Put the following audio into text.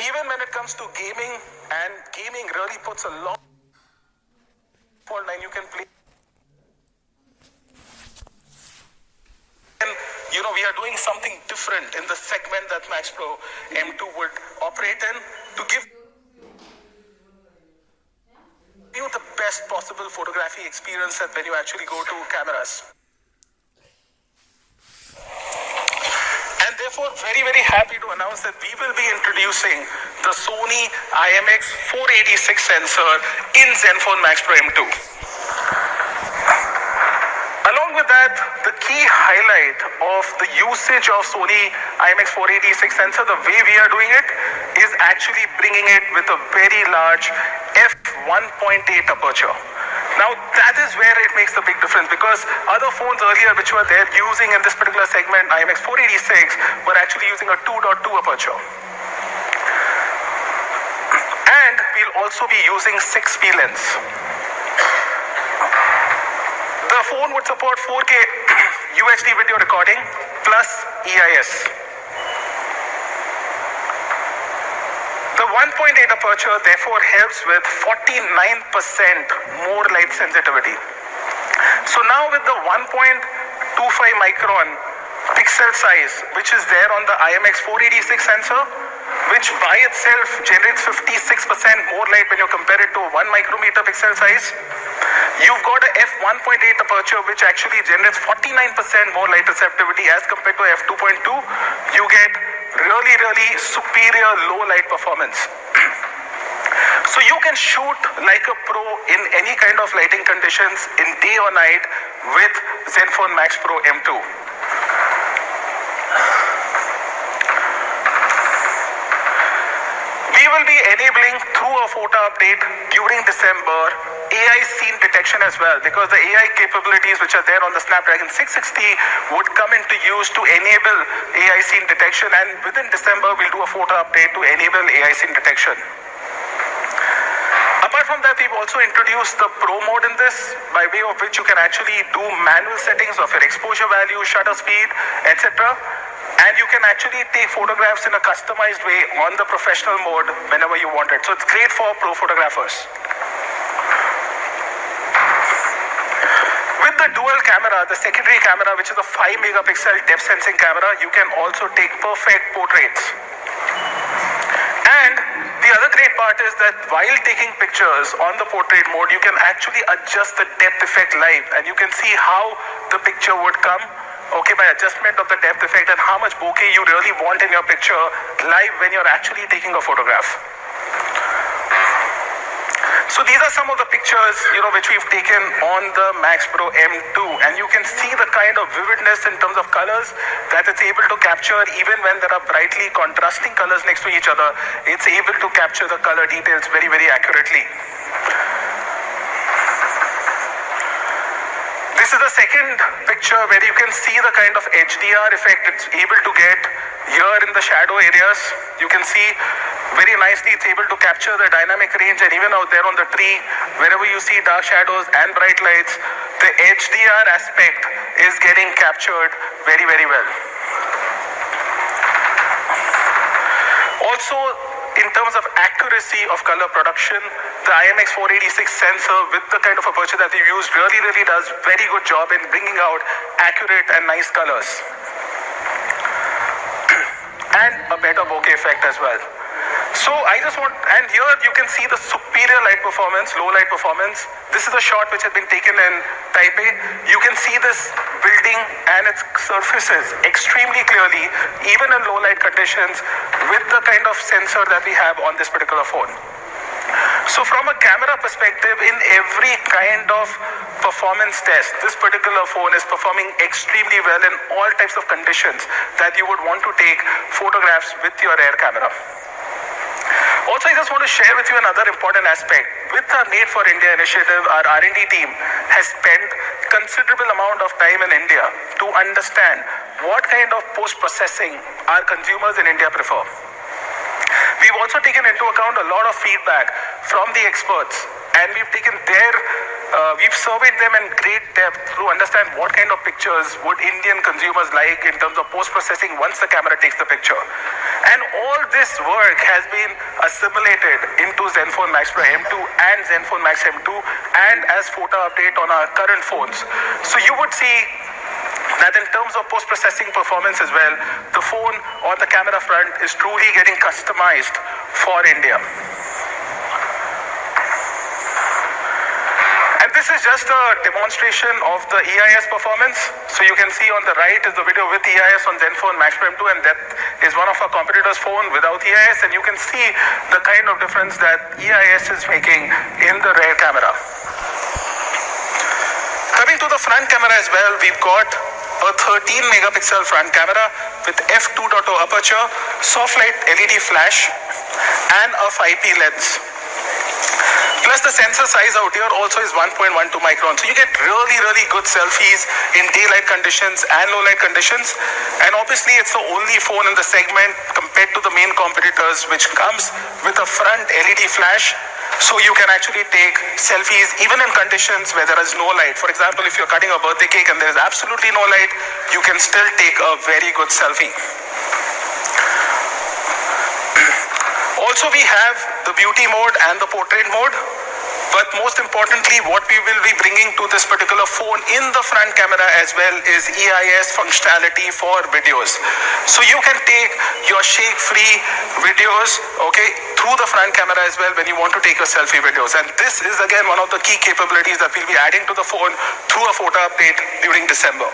even when it comes to gaming, and gaming really puts a lot and you can play. And we are doing something different in the segment that Max Pro M2 would operate in to give you the best possible photography experience that when you actually go to cameras. And therefore, very, very happy to announce that we will be introducing the Sony IMX486 sensor in Zenfone Max Pro M2. Along with that, the key highlight of the usage of Sony IMX486 sensor, the way we are doing it, is actually bringing it with a very large f1.8 aperture. Now that is where it makes the big difference, because other phones earlier which were there using in this particular segment, IMX486, were actually using a 2.2 aperture. And we'll also be using 6P lens. The phone would support 4K UHD video recording plus EIS. The 1.8 aperture therefore helps with 49% more light sensitivity. So now with the 1.25 micron pixel size, which is there on the IMX486 sensor, which by itself generates 56% more light when you compare it to a 1 micrometer pixel size, you've got a f1.8 aperture which actually generates 49% more light receptivity as compared to f2.2. You get really superior low light performance. So you can shoot like a pro in any kind of lighting conditions in day or night with Zenfone Max Pro M2. We will be enabling through a photo update during December AI scene detection as well, because the AI capabilities which are there on the Snapdragon 660 would come into use to enable AI scene detection, and within December we'll do a photo update to enable AI scene detection. Apart from that, we've also introduced the Pro mode in this, by way of which you can actually do manual settings of your exposure value, shutter speed, etc. And you can actually take photographs in a customized way on the professional mode whenever you want it. So it's great for pro photographers. With the dual camera, the secondary camera, which is a 5 megapixel depth sensing camera, you can also take perfect portraits. And the other great part is that while taking pictures on the portrait mode, you can actually adjust the depth effect live, and you can see how the picture would come, okay, by adjustment of the depth effect and how much bokeh you really want in your picture live when you're actually taking a photograph. So these are some of the pictures, which we've taken on the Max Pro M2, and you can see the kind of vividness in terms of colors that it's able to capture. Even when there are brightly contrasting colors next to each other, it's able to capture the color details very accurately. This is the second picture where you can see the kind of HDR effect it's able to get here in the shadow areas. You can see very nicely it's able to capture the dynamic range, and even out there on the tree, wherever you see dark shadows and bright lights, the HDR aspect is getting captured very well. Also, in terms of accuracy of color production, the IMX486 sensor with the kind of aperture that we used really does very good job in bringing out accurate and nice colors. And a better bokeh effect as well. So and here you can see the superior light performance, low light performance. This is a shot which has been taken in Taipei. You can see this building and its surfaces extremely clearly, even in low light conditions, with the kind of sensor that we have on this particular phone. So from a camera perspective, in every kind of performance test, this particular phone is performing extremely well in all types of conditions that you would want to take photographs with your rear camera. Also, I just want to share with you another important aspect. With our Made for India initiative, our R&D team has spent considerable amount of time in India to understand what kind of post-processing our consumers in India prefer. We've also taken into account a lot of feedback from the experts, and we've surveyed them in great depth to understand what kind of pictures would Indian consumers like in terms of post-processing once the camera takes the picture. And all all this work has been assimilated into Zenfone Max Pro M2 and Zenfone Max M2 and as photo update on our current phones. So you would see that in terms of post-processing performance as well, the phone on the camera front is truly getting customized for India. And this is just a demonstration of the EIS performance. So you can see on the right is the video with EIS on Zenfone Max Pro M2, and that is one of our competitors' phone without EIS, and you can see the kind of difference that EIS is making in the rear camera. Coming to the front camera as well, we've got a 13 megapixel front camera with f2.0 aperture, soft light LED flash, and a 5P lens. Plus the sensor size out here also is 1.12 micron. So you get really good selfies in daylight conditions and low light conditions. And obviously it's the only phone in the segment compared to the main competitors which comes with a front LED flash. So you can actually take selfies even in conditions where there is no light. For example, if you're cutting a birthday cake and there is absolutely no light, you can still take a very good selfie. Also, we have the beauty mode and the portrait mode. But most importantly, what we will be bringing to this particular phone in the front camera as well is EIS functionality for videos. So you can take your shake-free videos, okay, through the front camera as well when you want to take your selfie videos. And this is again one of the key capabilities that we'll be adding to the phone through a photo update during December.